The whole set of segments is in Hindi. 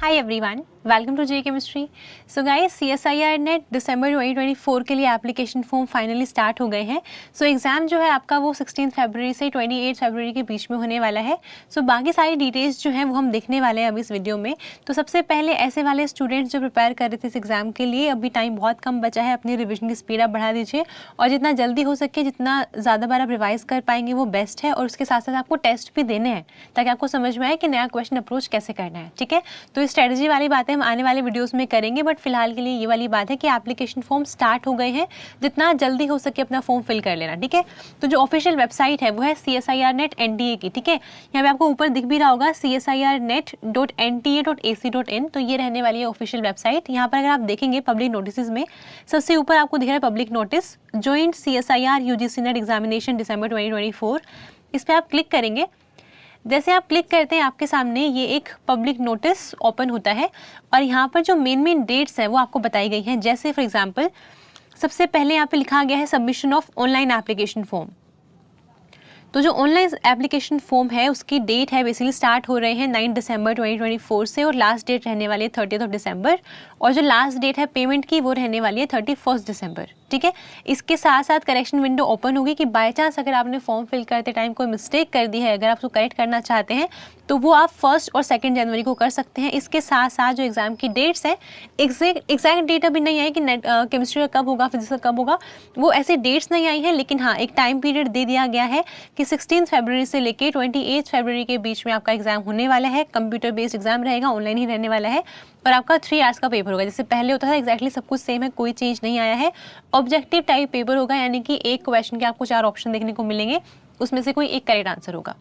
Hi everyone, welcome to J chemistry. So guys, CSIR NET दिसंबर 2024 के लिए एप्लीकेशन फॉर्म फाइनली स्टार्ट हो गए हैं। सो एग्ज़ाम जो है आपका वो 16 फरवरी से 28 फरवरी के बीच में होने वाला है। सो बाकी सारी डिटेल्स जो हैं वो हम देखने वाले हैं अभी इस वीडियो में। तो सबसे पहले ऐसे वाले स्टूडेंट्स जो प्रिपेयर कर रहे थे इस एग्ज़ाम के लिए, अभी टाइम बहुत कम बचा है, अपनी रिविजन की स्पीड आप बढ़ा दीजिए और जितना जल्दी हो सके, जितना ज़्यादा बार आप रिवाइज कर पाएंगे वो बेस्ट है। और उसके साथ साथ आपको टेस्ट भी देने हैं ताकि आपको समझ में आए कि नया क्वेश्चन अप्रोच कैसे करना है। ठीक है, तो इस स्ट्रेटजी वाली बातें हम आने वाले वीडियोस में करेंगे, बट फिलहाल के लिए ये वाली बात है कि एप्लीकेशन फॉर्म स्टार्ट हो गए हैं, जितना जल्दी हो सके अपना फॉर्म फिल कर लेना। ठीक है, तो जो ऑफिशियल वेबसाइट है वो है CSIR नेट NTA की। ठीक है, यहाँ पे आपको ऊपर दिख भी रहा होगा CSIRnet.nta.ac.in, तो ये रहने वाली है ऑफिशियल वेबसाइट। यहाँ पर अगर आप देखेंगे पब्लिक नोटिस में सबसे ऊपर आपको दिख रहा है public notice joint CSIR UGC NET examination दिसंबर 2024। इस पर आप क्लिक करेंगे। जैसे आप क्लिक करते हैं आपके सामने ये एक पब्लिक नोटिस ओपन होता है और यहाँ पर जो मेन डेट्स हैं वो आपको बताई गई हैं। जैसे फॉर एग्जांपल सबसे पहले यहाँ पे लिखा गया है submission of online application form. तो जो ऑनलाइन एप्लीकेशन फॉर्म है उसकी डेट है बेसिकली स्टार्ट हो रहे हैं 9 दिसंबर 2024 से और लास्ट डेट रहने वाली है 30 दिसंबर। और जो लास्ट डेट है पेमेंट की वो रहने वाली है 31 दिसंबर। ठीक है, इसके साथ साथ करेक्शन विंडो ओपन होगी कि बाय चांस अगर आपने फॉर्म फिल करते टाइम कोई मिस्टेक कर दी है, अगर आप उसको करेक्ट करना चाहते हैं तो वो आप 1 और 2 जनवरी को कर सकते हैं। इसके साथ साथ जो एग्जाम की डेट्स हैं, एग्जैक्ट डेट अभी नहीं आई कि केमिस्ट्री का कब होगा, फिजिक्स का कब होगा, वो ऐसे डेट्स नहीं आई है, लेकिन हाँ एक टाइम पीरियड दे दिया गया है कि 16 फरवरी से लेके 28 फरवरी के बीच में आपका एग्जाम होने वाला है। कंप्यूटर बेस्ड एग्जाम रहेगा, ऑनलाइन ही रहने वाला है और आपका 3 आवर्स का पेपर होगा। जैसे पहले होता था एग्जैक्टली सब कुछ सेम है, कोई चेंज नहीं आया है। ऑब्जेक्टिव टाइप पेपर होगा, यानी कि एक क्वेश्चन के आपको 4 ऑप्शन देखने को मिलेंगे, उसमें से कोई एक करेक्ट आंसर होगा।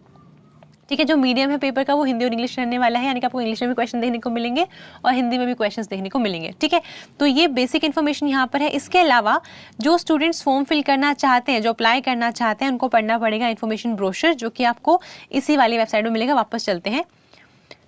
ठीक है, जो मीडियम है पेपर का वो हिंदी और इंग्लिश रहने वाला है, यानी कि आपको इंग्लिश में भी क्वेश्चन देखने को मिलेंगे और हिंदी में भी क्वेश्चंस देखने को मिलेंगे। ठीक है, तो ये बेसिक इन्फॉर्मेशन यहाँ पर है। इसके अलावा जो स्टूडेंट्स फॉर्म फिल करना चाहते हैं, जो अप्लाई करना चाहते हैं, उनको पढ़ना पड़ेगा इन्फॉर्मेशन ब्रोशर, जो कि आपको इसी वाली वेबसाइट में मिलेगा। वापस चलते हैं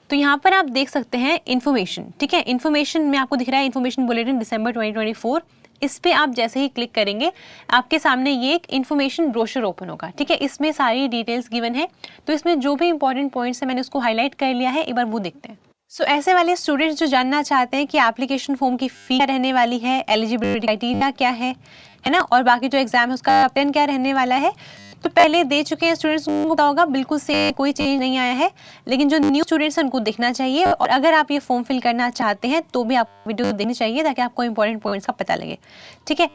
तो यहाँ पर आप देख सकते हैं इन्फॉर्मेशन। ठीक है, इन्फॉर्मेशन में आपको दिख रहा है इन्फॉर्मेशन बुलेटिन दिसंबर 2024। इस पे आप जैसे ही क्लिक करेंगे आपके सामने ये एक इन्फॉर्मेशन ब्रोशर ओपन होगा। ठीक है, इसमें सारी डिटेल्स गिवन है, तो इसमें जो भी इंपॉर्टेंट पॉइंट्स है मैंने उसको हाईलाइट कर लिया है, एक बार वो देखते हैं। सो ऐसे वाले स्टूडेंट्स जो जानना चाहते हैं कि एप्लीकेशन फॉर्म की फी क्या रहने वाली है, एलिजिबिलिटी क्राइटेरिया क्या है ना, और बाकी जो एग्जाम है उसका पैटर्न क्या रहने वाला है, तो पहले दे चुके हैं स्टूडेंट्स को पता होगा, बिल्कुल से कोई चेंज नहीं आया है। लेकिन जो न्यू स्टूडेंट्स हैं उनको देखना चाहिए, और अगर आप ये फॉर्म फिल करना चाहते हैं तो भी आप वीडियो देखनी चाहिए ताकि आपको इंपॉर्टेंट पॉइंट्स का पता लगे। ठीक है,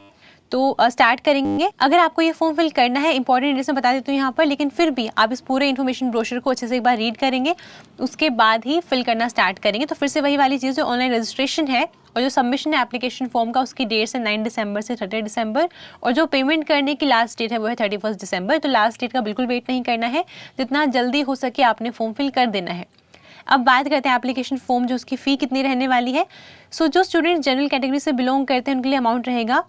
तो स्टार्ट करेंगे। अगर आपको ये फॉर्म फिल करना है, इंपॉर्टेंट डिटेल्स मैं बता देती हूँ यहाँ पर, लेकिन फिर भी आप इस पूरे इन्फॉर्मेशन ब्रोशर को अच्छे से एक बार रीड करेंगे, उसके बाद ही फिल करना स्टार्ट करेंगे। तो फिर से वही वाली चीज़, जो ऑनलाइन रजिस्ट्रेशन है और जो सबमिशन है एप्लीकेशन फॉर्म का, उसकी डेट है 9 दिसंबर से 30 दिसंबर, और जो पेमेंट करने की लास्ट डेट है वो है 31 दिसंबर। तो लास्ट डेट का बिल्कुल वेट नहीं करना है, जितना जल्दी हो सके आपने फॉर्म फिल कर देना है। अब बात करते हैं एप्लीकेशन फॉर्म, जो उसकी फ़ी कितनी रहने वाली है। सो जो स्टूडेंट जनरल कैटेगरी से बिलोंग करते हैं उनके लिए अमाउंट रहेगा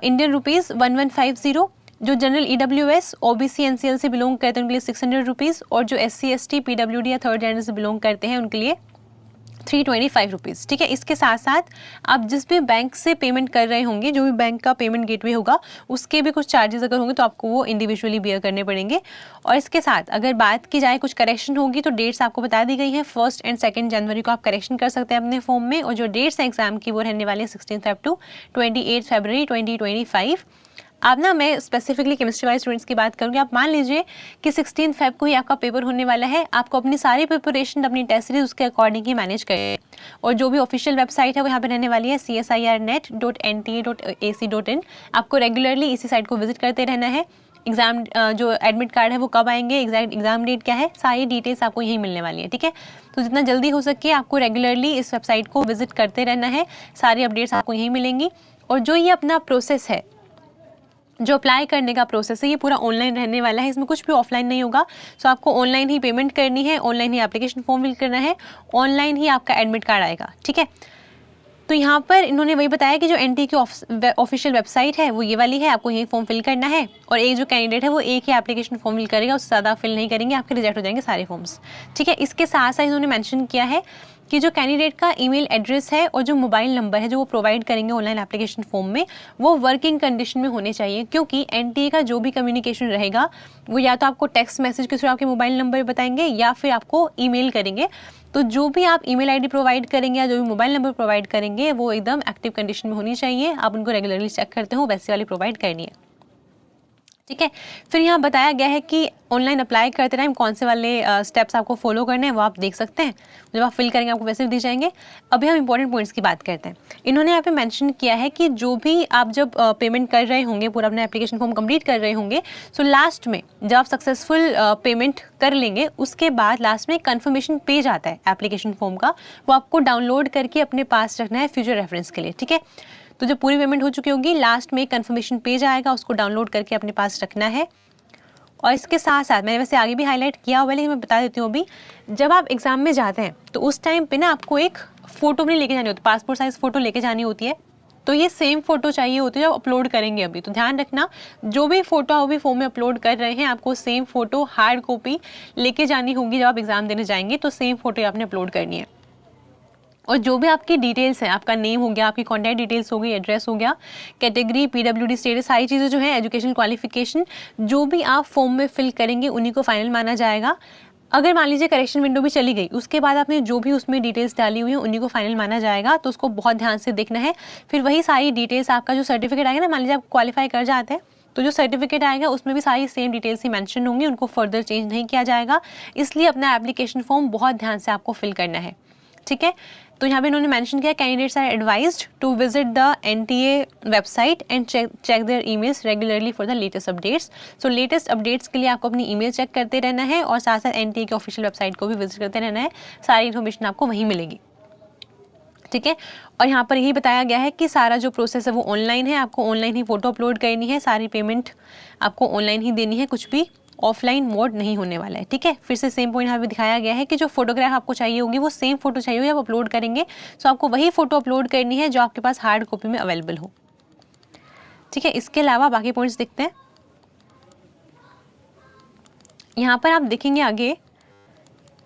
इंडियन रुपीज़ 1150। जो जनरल EWS OBC NCL से बिलोंग करते हैं उनके लिए 600 रुपीज़, और जो SC ST PWD या थर्ड जेंडर से बिलोंग करते हैं उनके लिए 325 रुपीज़। ठीक है, इसके साथ साथ आप जिस भी बैंक से पेमेंट कर रहे होंगे, जो भी बैंक का पेमेंट गेटवे होगा, उसके भी कुछ चार्जेस अगर होंगे तो आपको वो इंडिविजुअली बियर करने पड़ेंगे। और इसके साथ अगर बात की जाए कुछ करेक्शन होगी तो डेट्स आपको बता दी गई है। 1 और 2 जनवरी को आप करेक्शन कर सकते हैं अपने फॉर्म में, और जो डेट्स हैं एग्जाम की वो रहने वाली है 16 फेब टू 28 फरवरी 2025। अब ना मैं स्पेसिफिकली केमिस्ट्री वाले स्टूडेंट्स की बात करूँगी। आप मान लीजिए कि 16 फेब को ही आपका पेपर होने वाला है, आपको अपनी सारी प्रिपरेशन, अपनी टेस्ट सीरीज उसके अकॉर्डिंग ही मैनेज करें। और जो भी ऑफिशियल वेबसाइट है वो यहाँ पे रहने वाली है CSIRnet.nta.ac.in। आपको रेगुलरली इसी साइट को विजिट करते रहना है। एग्जाम जो एडमिट कार्ड है वो कब आएंगे, एग्जैक्ट एग्जाम डेट क्या है, सारी डिटेल्स आपको यहीं मिलने वाली है। ठीक है, तो जितना जल्दी हो सके आपको रेगुलरली इस वेबसाइट को विजिट करते रहना है, सारी अपडेट्स आपको यहीं मिलेंगी। और जो ये अपना प्रोसेस है, जो अप्लाई करने का प्रोसेस है, ये पूरा ऑनलाइन रहने वाला है, इसमें कुछ भी ऑफलाइन नहीं होगा। सो आपको ऑनलाइन ही पेमेंट करनी है, ऑनलाइन ही एप्लीकेशन फॉर्म फिल करना है, ऑनलाइन ही आपका एडमिट कार्ड आएगा। ठीक है, तो यहाँ पर इन्होंने वही बताया कि जो NTA की ऑफिशियल वेबसाइट है वो ये वाली है, आपको यही फॉर्म फिल करना है, और एक जो कैंडिडेट है वो एक ही एप्लीकेशन फॉर्म फिल करेगा, उससे ज़्यादा फिल नहीं करेंगे, आपके रिजेक्ट हो जाएंगे सारे फॉर्म्स। ठीक है, इसके साथ साथ इन्होंने मेंशन किया है कि जो कैंडिडेट का ईमेल एड्रेस है और जो मोबाइल नंबर है जो वो प्रोवाइड करेंगे ऑनलाइन एप्लीकेशन फॉर्म में, वो वर्किंग कंडीशन में होने चाहिए, क्योंकि एनटीए का जो भी कम्युनिकेशन रहेगा वो या तो आपको टेक्स्ट मैसेज के थ्रू आपके मोबाइल नंबर बताएंगे या फिर आपको ईमेल करेंगे। तो जो भी आप ईमेल आईडी प्रोवाइड करेंगे या जो भी मोबाइल नंबर प्रोवाइड करेंगे वो एकदम एक्टिव कंडीशन में होनी चाहिए। आप उनको रेगुलरली चेक करते हो वैसे वाली प्रोवाइड करनी है, ठीक है। फिर यहाँ बताया गया है कि ऑनलाइन अप्लाई करते टाइम कौन से वाले स्टेप्स आपको फॉलो करने हैं वो आप देख सकते हैं, जब आप फिल करेंगे आपको वैसे भी दी जाएंगे। अभी हम इंपॉर्टेंट पॉइंट्स की बात करते हैं। इन्होंने यहाँ पे मेंशन किया है कि जो भी आप जब पेमेंट कर रहे होंगे, पूरा अपना एप्लीकेशन फॉर्म कंप्लीट कर रहे होंगे, सो लास्ट में जब आप सक्सेसफुल पेमेंट कर लेंगे उसके बाद लास्ट में कंफर्मेशन पेज आता है एप्लीकेशन फॉर्म का, वो आपको डाउनलोड करके अपने पास रखना है फ्यूचर रेफरेंस के लिए, ठीक है। तो जब पूरी पेमेंट हो चुकी होगी लास्ट में कंफर्मेशन पेज आएगा, उसको डाउनलोड करके अपने पास रखना है। और इसके साथ साथ मैंने वैसे आगे भी हाईलाइट किया हुआ है लेकिन मैं बता देती हूँ अभी, जब आप एग्जाम में जाते हैं तो उस टाइम पे ना आपको एक फ़ोटो भी लेके जानी होती है, पासपोर्ट साइज़ फ़ोटो लेके जानी होती है। तो ये सेम फ़ोटो चाहिए होती है जब अपलोड करेंगे अभी, तो ध्यान रखना जो भी फ़ोटो अभी फॉर्म में अपलोड कर रहे हैं आपको सेम फ़ोटो हार्ड कॉपी लेके जानी होगी। जब आप एग्ज़ाम देने जाएंगे तो सेम फ़ोटो आपने अपलोड करनी है। और जो भी आपकी डिटेल्स हैं, आपका नेम हो गया, आपकी कॉन्टैक्ट डिटेल्स हो गई, एड्रेस हो गया, कैटेगरी, पीडब्ल्यूडी स्टेटस, सारी चीज़ें जो है, एजुकेशन क्वालिफिकेशन, जो भी आप फॉर्म में फिल करेंगे उन्हीं को फाइनल माना जाएगा। अगर मान लीजिए करेक्शन विंडो भी चली गई, उसके बाद आपने जो भी उसमें डिटेल्स डाली हुई हैं उन्हीं को फाइनल माना जाएगा, तो उसको बहुत ध्यान से देखना है। फिर वही सारी डिटेल्स, आपका जो सर्टिफिकेट आएगा ना, मान लीजिए आप क्वालिफाई कर जाते हैं तो जो सर्टिफिकेट आएगा उसमें भी सारी सेम डिटेल्स ही मेंशन होंगी, उनको फर्दर चेंज नहीं किया जाएगा। इसलिए अपना एप्लीकेशन फॉर्म बहुत ध्यान से आपको फिल करना है, ठीक है। तो यहाँ पे इन्होंने मेंशन किया candidates are advised to visit the NTA website and check their emails regularly for the latest updates. So latest updates के लिए आपको अपनी ईमेल चेक करते रहना है और साथ साथ एनटीए के ऑफिशियल वेबसाइट को भी विजिट करते रहना है, सारी इन्फॉर्मेशन आपको वहीं मिलेगी, ठीक है। और यहाँ पर यही बताया गया है कि सारा जो प्रोसेस है वो ऑनलाइन है, आपको ऑनलाइन ही फोटो अपलोड करनी है, सारी पेमेंट आपको ऑनलाइन ही देनी है, कुछ भी ऑफलाइन मोड नहीं होने वाला है, ठीक है। फिर से सेम पॉइंट यहाँ पे दिखाया गया है कि जो फोटोग्राफ आपको चाहिए होगी वो सेम फोटो चाहिए होगी, आप अपलोड करेंगे तो आपको वही फोटो अपलोड करनी है जो आपके पास हार्ड कॉपी में अवेलेबल हो, ठीक है। इसके अलावा बाकी पॉइंट्स देखते हैं। यहाँ पर आप देखेंगे आगे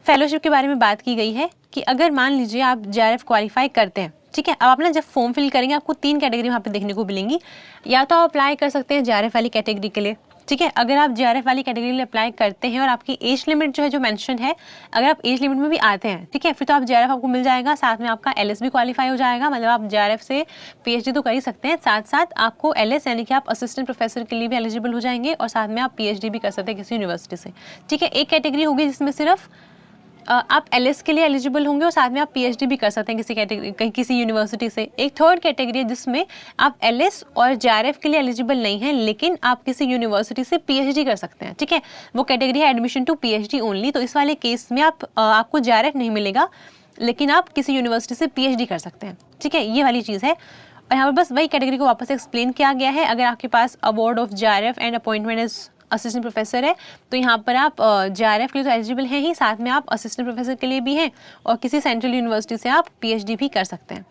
फेलोशिप के बारे में बात की गई है कि अगर मान लीजिए आप जेआरएफ क्वालिफाई करते हैं, ठीक है। अब आप ना जब फॉर्म फिल करेंगे आपको 3 कैटेगरी वहाँ पे देखने को मिलेंगी। या तो आप अप्लाई कर सकते हैं जेआरएफ वाली कैटेगरी के लिए, ठीक है। अगर आप जेआरएफ वाली कैटेगरी के लिए अप्लाई करते हैं और आपकी एज लिमिट जो है जो मेंशन है, अगर आप एज लिमिट में भी आते हैं, ठीक है, फिर तो आप जेआरएफ आपको मिल जाएगा, साथ में आपका एलएस भी क्वालिफाई हो जाएगा। मतलब आप जेआरएफ से पीएचडी तो कर ही सकते हैं, साथ साथ आपको एलएस यानी कि आप असिस्टेंट प्रोफेसर के लिए भी एलिजिबल हो जाएंगे और साथ में आप पीएचडी भी कर सकते हैं किसी यूनिवर्सिटी से, ठीक है। एक कैटेगरी होगी जिसमें सिर्फ आप एलएस के लिए एलिजिबल होंगे और साथ में आप पीएचडी भी कर सकते हैं किसी कैटेगरी किसी यूनिवर्सिटी से। एक थर्ड कैटेगरी है जिसमें आप एलएस और जेआरएफ के लिए एलिजिबल नहीं हैं लेकिन आप किसी यूनिवर्सिटी से पीएचडी कर सकते हैं, ठीक है। वो कैटेगरी है एडमिशन टू पीएचडी ओनली। तो इस वाले केस में आपको जेआरएफ नहीं मिलेगा लेकिन आप किसी यूनिवर्सिटी से पीएचडी कर सकते हैं, ठीक है। ये वाली चीज़ है। और यहाँ पर बस वही कैटेगरी को वापस एक्सप्लेन किया गया है। अगर आपके पास award of JRF and appointment as assistant professor है तो यहाँ पर आप जेआरएफ के लिए तो एलिजिबल हैं ही, साथ में आप असिस्टेंट प्रोफेसर के लिए भी हैं और किसी सेंट्रल यूनिवर्सिटी से आप पीएचडी भी कर सकते हैं,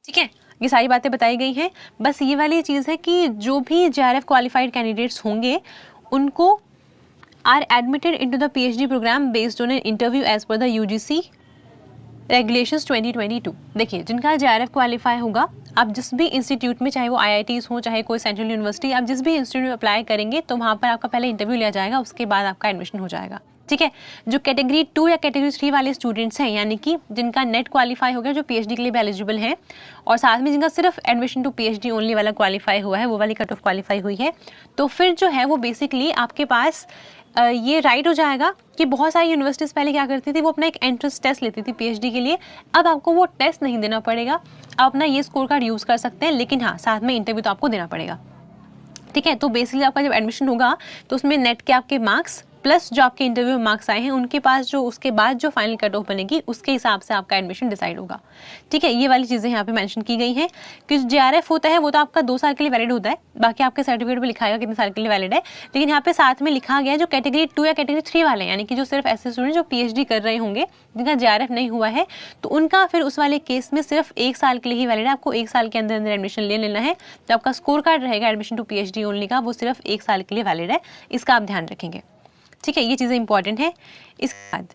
ठीक है। ये सारी बातें बताई गई हैं। बस ये वाली चीज़ है कि जो भी जेआरएफ क्वालिफाइड कैंडिडेट्स होंगे उनको are admitted into the PhD programme based on an interview as per the UGC regulations 2022। देखिए जिनका जेआरएफ क्वालिफाई होगा, आप जिस भी इंस्टीट्यूट में, चाहे वो आईआईटीज हो चाहे कोई सेंट्रल यूनिवर्सिटी, आप जिस भी इंस्टीट्यूट में अप्लाई करेंगे तो वहाँ पर आपका पहले इंटरव्यू लिया जाएगा, उसके बाद आपका एडमिशन हो जाएगा, ठीक है। जो कैटेगरी 2 या कैटेगरी 3 वाले स्टूडेंट्स हैं यानी कि जिनका नेट क्वालिफाई हो गया, जो पीएचडी के लिए भी एलिजिबल हैं और साथ में जिनका सिर्फ एडमिशन टू पीएचडी ओनली वाला क्वालिफाई हुआ है, वो वाली कट ऑफ क्वालिफाई हुई है, तो फिर जो है वो बेसिकली आपके पास ये राइट हो जाएगा कि बहुत सारी यूनिवर्सिटीज़ पहले क्या करती थी, वो अपना एक एंट्रेंस टेस्ट लेती थी पीएचडी के लिए। अब आपको वो टेस्ट नहीं देना पड़ेगा, आप अपना ये स्कोर कार्ड यूज़ कर सकते हैं, लेकिन हाँ साथ में इंटरव्यू तो आपको देना पड़ेगा, ठीक है। तो बेसिकली आपका जब एडमिशन होगा तो उसमें नेट के आपके मार्क्स प्लस जो आपके इंटरव्यू में मार्क्स आए हैं उनके पास जो उसके बाद जो फाइनल कट ऑफ बनेगी उसके हिसाब से आपका एडमिशन डिसाइड होगा, ठीक है। ये वाली चीज़ें यहाँ पे मेंशन की गई हैं कि जेआरएफ होता है वो तो आपका 2 साल के लिए वैलिड होता है, बाकी आपके सर्टिफिकेट में लिखाएगा कितने साल के लिए वैलिड है, लेकिन यहाँ पे साथ में लिखा गया है जो कैटेगरी 2 या कैटेगरी 3 वाले यानी कि जो सिर्फ ऐसे स्टूडेंट जो पीएचडी कर रहे होंगे जिनका जेआरएफ नहीं हुआ है, तो उनका फिर उस वाले केस में सिर्फ 1 साल के लिए ही वैलिड है। आपको 1 साल के अंदर अंदर एडमिशन ले लेना है। जो आपका स्कोर कार्ड रहेगा एडमिशन टू पीएचडी ओनली का, वो सिर्फ 1 साल के लिए वैलिड है, इसका आप ध्यान रखेंगे, ठीक है। ये चीज़ें इंपॉर्टेंट है। इसके बाद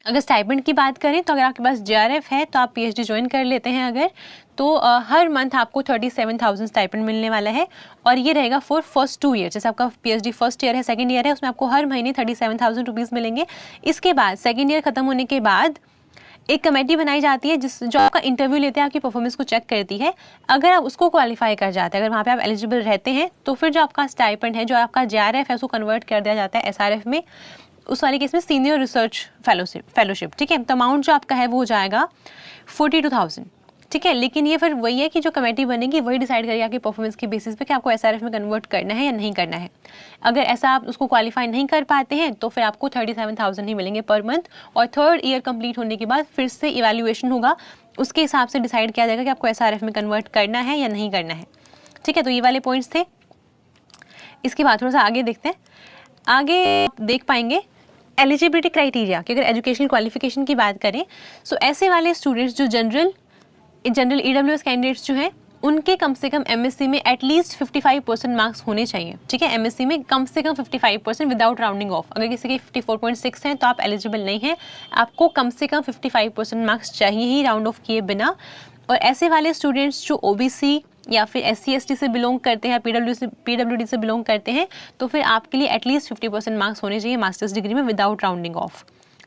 अगर स्टाइपेंड की बात करें तो अगर आपके पास JRF है तो आप PhD ज्वाइन कर लेते हैं अगर, तो हर मंथ आपको 37,000 स्टाइपेंड मिलने वाला है, और ये रहेगा फॉर फर्स्ट 2 ईयर। जैसे आपका PhD फर्स्ट ईयर है, सेकंड ईयर है, उसमें आपको हर महीने 37,000 रुपीज़ मिलेंगे। इसके बाद सेकंड ईयर खत्म होने के बाद एक कमेटी बनाई जाती है जो आपका इंटरव्यू लेते हैं, आपकी परफॉर्मेंस को चेक करती है। अगर आप उसको क्वालिफाई कर जाते हैं, अगर वहाँ पे आप एलिजिबल रहते हैं, तो फिर जो आपका स्टाइपेंड है, जो आपका JRF है, उसको कन्वर्ट कर दिया जाता है SRF में। उस वाले केस में सीनियर रिसर्च फेलोशिप, ठीक है। तो अमाउंट जो आपका है वो हो जाएगा 42,000, ठीक है। लेकिन ये फिर वही है कि जो कमेटी बनेगी वही डिसाइड करेगी आपकी परफॉर्मेंस के बेसिस पे कि आपको SRF में कन्वर्ट करना है या नहीं करना है। अगर ऐसा आप उसको क्वालिफाई नहीं कर पाते हैं तो फिर आपको 37,000 ही मिलेंगे पर मंथ, और थर्ड ईयर कंप्लीट होने के बाद फिर से इवैल्यूएशन होगा, उसके हिसाब से डिसाइड किया जाएगा कि आपको SRF में कन्वर्ट करना है या नहीं करना है, ठीक है। तो ये वाले पॉइंट्स थे। इसके बाद थोड़ा सा आगे देखते हैं। आगे आप देख पाएंगे एलिजिबिलिटी क्राइटेरिया कि अगर एजुकेशनल क्वालिफिकेशन की बात करें, सो ऐसे वाले स्टूडेंट्स जो जनरल EWS कैंडिडेट्स जो हैं, उनके कम से कम MSc में एटलीस्ट 55% मार्क्स होने चाहिए, ठीक है। MSc में कम से कम 55% विदाउट राउंडिंग ऑफ। अगर किसी के 54.6 हैं तो आप एलिजिबल नहीं हैं, आपको कम से कम 55% मार्क्स चाहिए ही राउंड ऑफ किए बिना। और ऐसे वाले स्टूडेंट्स जो OBC या फिर SC/ST से बिलोंग करते हैं, PWD से बिलोंग करते हैं, तो फिर आपके लिए एटलीस्ट 50% मार्क्स होने चाहिए मास्टर्स डिग्री में विदाउट राउंडिंग ऑफ,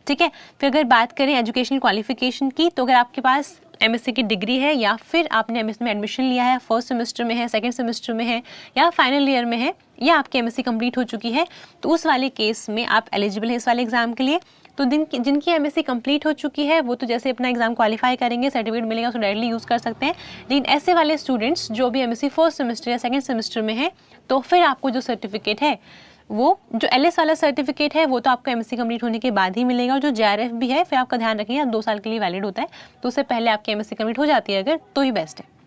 ठीक है। फिर अगर बात करें एजुकेशनल क्वालिफिकेशन की, तो अगर आपके पास MSc की डिग्री है या फिर आपने MSc में एडमिशन लिया है, फर्स्ट सेमेस्टर में है, सेकंड सेमेस्टर में है, या फाइनल ईयर में है, या आपकी MSc कंप्लीट हो चुकी है, तो उस वाले केस में आप एलिजिबल हैं इस वाले एग्जाम के लिए। तो जिनकी MSc कंप्लीट हो चुकी है वो तो जैसे अपना एग्जाम क्वालिफाई करेंगे, सर्टिफिकेट मिलेगा, उसको डायरेक्टली यूज़ कर सकते हैं। लेकिन ऐसे वाले स्टूडेंट्स जो भी MSc फर्स्ट सेमेस्टर या सेकंड सेमेस्टर में है, तो फिर आपको जो सर्टिफिकेट है, वो जो LS वाला सर्टिफिकेट है, वो तो आपको MSc कंप्लीट होने के बाद ही मिलेगा। और जो JRF भी है, फिर आपका ध्यान रखिए 2 साल के लिए वैलिड होता है, तो उससे पहले आपकी MSc कंप्लीट हो जाती है अगर, तो ही बेस्ट है,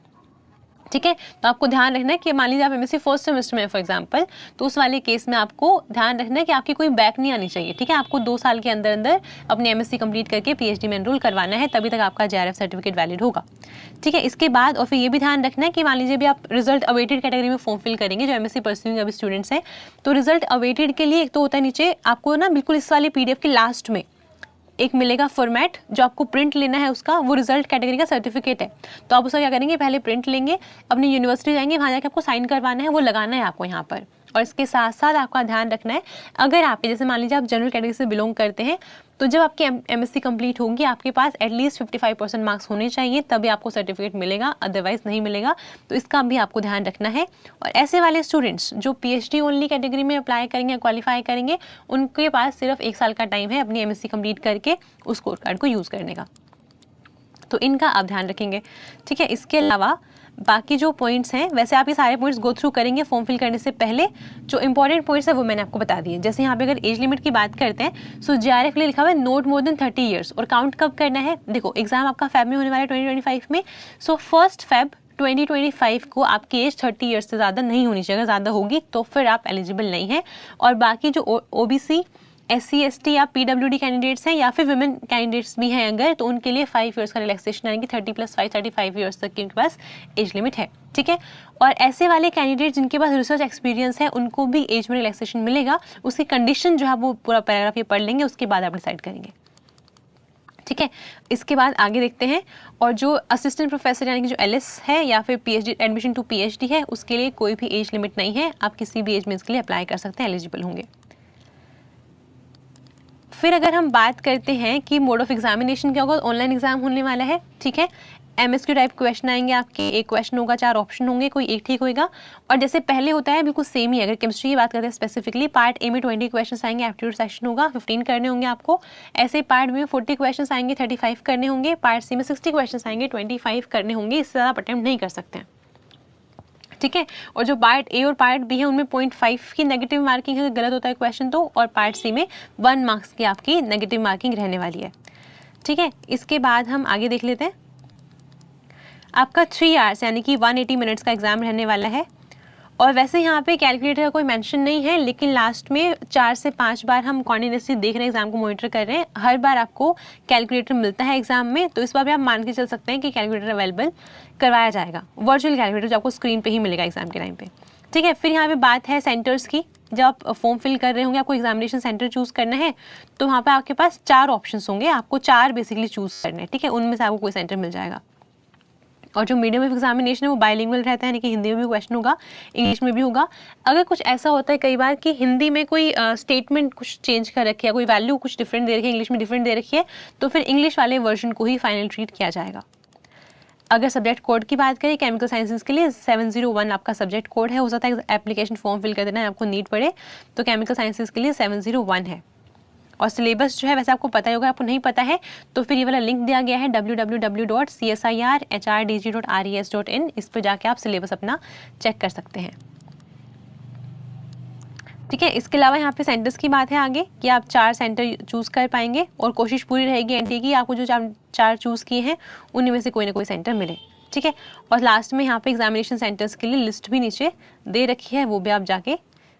ठीक है। तो आपको ध्यान रखना है कि मान लीजिए आप MSc फर्स्ट सेमेस्टर में फॉर एग्जांपल, तो उस वाले केस में आपको ध्यान रखना है कि आपकी कोई बैक नहीं आनी चाहिए, ठीक है। आपको 2 साल के अंदर अंदर अपनी MSc कंप्लीट करके PhD में एनरोल करवाना है, तभी तक आपका JRF सर्टिफिकेट वैलिड होगा, ठीक है। इसके बाद और फिर ये भी ध्यान रखना है कि मान लीजिए भी आप रिजल्ट अवेटेड कैटेगरी में फॉर्म फिल करेंगे, जो MSc परस्यूइंग अभी स्टूडेंट्स हैं, तो रिजल्ट अवेटेड के लिए एक तो होता है नीचे आपको ना बिल्कुल इस वाले PDF के लास्ट में एक मिलेगा फॉर्मेट, जो आपको प्रिंट लेना है उसका, वो रिजल्ट कैटेगरी का सर्टिफिकेट है। तो आप उसका क्या करेंगे, पहले प्रिंट लेंगे, अपनी यूनिवर्सिटी जाएंगे, वहाँ जाकर आपको साइन करवाना है, वो लगाना है आपको यहाँ पर। और इसके साथ साथ आपका ध्यान रखना है, अगर आप जैसे मान लीजिए आप जनरल कैटेगरी से बिलोंग करते हैं, तो जब आपकी MSc कंप्लीट होगी आपके पास एटलीस्ट 55% मार्क्स होने चाहिए, तभी आपको सर्टिफिकेट मिलेगा, अदरवाइज नहीं मिलेगा। तो इसका भी आपको ध्यान रखना है। और ऐसे वाले स्टूडेंट्स जो PhD ओनली कैटेगरी में अप्लाई करेंगे, क्वालिफाई करेंगे, उनके पास सिर्फ 1 साल का टाइम है अपनी MSc कंप्लीट करके उस स्कोर कार्ड को यूज़ करने का, तो इनका आप ध्यान रखेंगे, ठीक है। इसके अलावा बाकी जो पॉइंट्स हैं, वैसे आप ये सारे पॉइंट्स गो थ्रू करेंगे फॉर्म फिल करने से पहले। जो इंपॉर्टेंट पॉइंट्स है वो मैंने आपको बता दिए। जैसे यहाँ पे अगर एज लिमिट की बात करते हैं, सो JRF के लिए लिखा हुआ है नॉट मोर देन 30 ईयर्स। और काउंट कब करना है, देखो एग्जाम आपका फेब में होने वाला है 2025 में, सो 1 फेब 2025 को आपकी एज 30 ईयर्स से ज़्यादा नहीं होनी चाहिए। अगर ज़्यादा होगी तो फिर आप एलिजिबल नहीं हैं। और बाकी जो OBC, SC/ST या PWD कैंडिडेट्स हैं, या फिर वुमेन कैंडिडेट्स भी हैं अगर, तो उनके लिए 5 ईयर्स का रिलैक्सेशन आएंगे, 30 + 5 35 ईयर्स तक की उनके पास एज लिमिट है, ठीक है। और ऐसे वाले कैंडिडेट जिनके पास रिसर्च एक्सपीरियंस है, उनको भी एज में रिलैक्सेशन मिलेगा। उसकी कंडीशन जो है वो पूरा पैराग्राफ ये पढ़ लेंगे, उसके बाद आप डिसाइड करेंगे, ठीक है। इसके बाद आगे देखते हैं। और जो असिस्टेंट प्रोफेसर यानी कि जो LS है या फिर PhD एडमिशन टू PhD है, उसके लिए कोई भी एज लिमिट नहीं है, आप किसी भी एज में इसके लिए अप्लाई कर सकते हैं, एलिजिबल होंगे। फिर अगर हम बात करते हैं कि मोड ऑफ एग्जामिनेशन क्या होगा, ऑनलाइन एग्जाम होने वाला है, ठीक है। MSQ टाइप क्वेश्चन आएंगे आपके, एक क्वेश्चन होगा, 4 ऑप्शन होंगे, कोई एक ठीक होगा। और जैसे पहले होता है बिल्कुल सेम ही। अगर केमिस्ट्री की बात करते हैं स्पेसिफिकली, पार्ट A में 20 क्वेश्चन आएंगे, एप्टीट्यूड सेक्शन होगा, 15 करने होंगे आपको। ऐसे पार्ट B में 40 क्वेश्चन आएंगे, 35 करने होंगे। पार्ट C में 60 क्वेश्चन आएंगे, 25 करने होंगे। इससे ज़्यादा आप अटेम्प्ट नहीं कर सकते हैं, ठीक है। और जो पार्ट A और पार्ट B है उनमें 0.5 की नेगेटिव मार्किंग है, गलत होता है क्वेश्चन तो। और पार्ट C में 1 मार्क्स की आपकी नेगेटिव मार्किंग रहने वाली है, ठीक है। इसके बाद हम आगे देख लेते हैं। आपका 3 आवर्स यानी कि 180 मिनट्स का एग्जाम रहने वाला है। और वैसे यहाँ पे कैलकुलेटर का कोई मेंशन नहीं है, लेकिन लास्ट में 4 से 5 बार हम कॉन्टिन्यूसली देख रहे हैं, एग्जाम को मॉनिटर कर रहे हैं। हर बार आपको कैलकुलेटर मिलता है एग्जाम में, तो इस बार भी आप मान के चल सकते हैं कि कैलकुलेटर अवेलेबल करवाया जाएगा। वर्चुअल कैलकुलेटर जो आपको स्क्रीन पे ही मिलेगा एग्जाम के टाइम पे, ठीक है, फिर यहाँ पे बात है सेंटर्स की। जब आप फॉर्म फिल कर रहे होंगे, आपको एग्जामिनेशन सेंटर चूज करना है, तो वहाँ पे आपके पास 4 ऑप्शंस होंगे, आपको 4 बेसिकली चूज करने हैं। ठीक है, उनमें से आपको कोई सेंटर मिल जाएगा। और जो मीडियम ऑफ एग्जामिनेशन है वो बाइलिंगुअल रहता है, यानी कि हिंदी में भी क्वेश्चन होगा, इंग्लिश में भी होगा। अगर कुछ ऐसा होता है कई बार कि हिंदी में कोई स्टेटमेंट कुछ चेंज कर रखी है, कोई वैल्यू कुछ डिफरेंट दे रखी है, इंग्लिश में डिफरेंट दे रखी है, तो फिर इंग्लिश वाले वर्जन को ही फाइनल ट्रीट किया जाएगा। अगर सब्जेक्ट कोड की बात करें केमिकल साइंसेज के लिए 701 आपका सब्जेक्ट कोड है। हो सकता है एप्लीकेशन फॉर्म फिल कर देना है, आपको नीड पड़े, तो केमिकल साइंसेज के लिए 701 है। और सिलेबस जो है वैसे आपको पता ही होगा, आपको नहीं पता है तो फिर ये वाला लिंक दिया गया है www.csirhdg.res.in, इस पर जाके आप सिलेबस अपना चेक कर सकते हैं। ठीक है, इसके अलावा यहाँ पे सेंटर्स की बात है आगे कि आप 4 सेंटर चूज कर पाएंगे और कोशिश पूरी रहेगी एनटी की आपको जो 4 चूज किए हैं उनमें से कोई ना कोई सेंटर मिले। ठीक है, और लास्ट में यहाँ पे एग्जामिनेशन सेंटर्स के लिए लिस्ट भी नीचे दे रखी है, वो भी आप जाके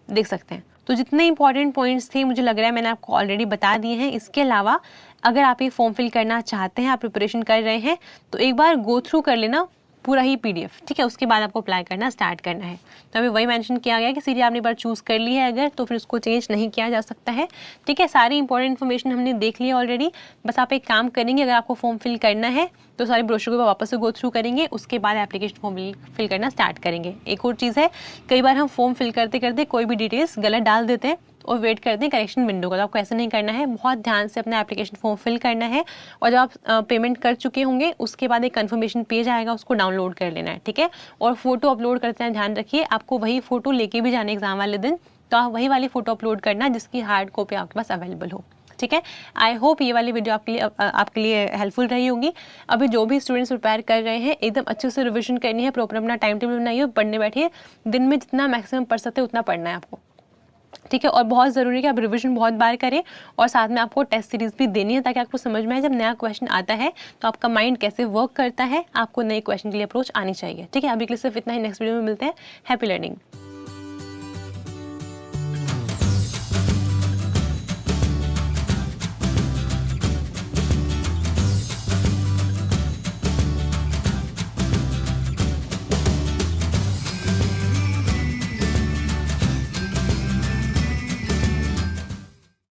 देख सकते हैं। तो जितने इंपॉर्टेंट पॉइंट्स थे मुझे लग रहा है मैंने आपको ऑलरेडी बता दिए हैं। इसके अलावा अगर आप ये फॉर्म फिल करना चाहते हैं, आप प्रिपरेशन कर रहे हैं, तो एक बार गो थ्रू कर लेना पूरा ही पीडीएफ। ठीक है, उसके बाद आपको अप्लाई करना स्टार्ट करना है। तो अभी वही मेंशन किया गया कि सीधी आपने एक बार चूज कर ली है अगर, तो फिर उसको चेंज नहीं किया जा सकता है। ठीक है, सारी इंपॉर्टेंट इन्फॉर्मेशन हमने देख ली है ऑलरेडी। बस आप एक काम करेंगे, अगर आपको फॉर्म फिल करना है तो सारे ब्रोशर को वापस से गो थ्रू करेंगे, उसके बाद एप्लीकेशन फॉर्म फिल करना स्टार्ट करेंगे। एक और चीज़ है, कई बार हम फॉर्म फिल करते करते कोई भी डिटेल्स गलत डाल देते हैं और वेट करते हैं करेक्शन विंडो का। तो आपको ऐसा नहीं करना है, बहुत ध्यान से अपना एप्लीकेशन फॉर्म फिल करना है। और जब आप पेमेंट कर चुके होंगे उसके बाद एक कंफर्मेशन पेज आएगा, उसको डाउनलोड कर लेना है। ठीक है, और फोटो अपलोड करते हैं ध्यान रखिए, आपको वही फोटो लेके भी जाना एग्जाम वाले दिन, तो आप वही वाली फोटो अपलोड करना जिसकी हार्ड कॉपी आपके पास अवेलेबल हो। ठीक है, आई होप ये वाली वीडियो आपके लिए हेल्पफुल रही होगी। अभी जो भी स्टूडेंट्स प्रिपेयर कर रहे हैं एकदम अच्छे से रिविजन करनी है, प्रॉपर अपना टाइम टेबल बनाइए, पढ़ने बैठिए, दिन में जितना मैक्सिमम पढ़ सकते हैं उतना पढ़ना है आपको। ठीक है, और बहुत ज़रूरी है कि आप रिवीजन बहुत बार करें और साथ में आपको टेस्ट सीरीज भी देनी है, ताकि आपको समझ में आए जब नया क्वेश्चन आता है तो आपका माइंड कैसे वर्क करता है, आपको नए क्वेश्चन के लिए अप्रोच आनी चाहिए। ठीक है, अभी के लिए सिर्फ इतना ही, नेक्स्ट वीडियो में मिलते हैं। Happy learning.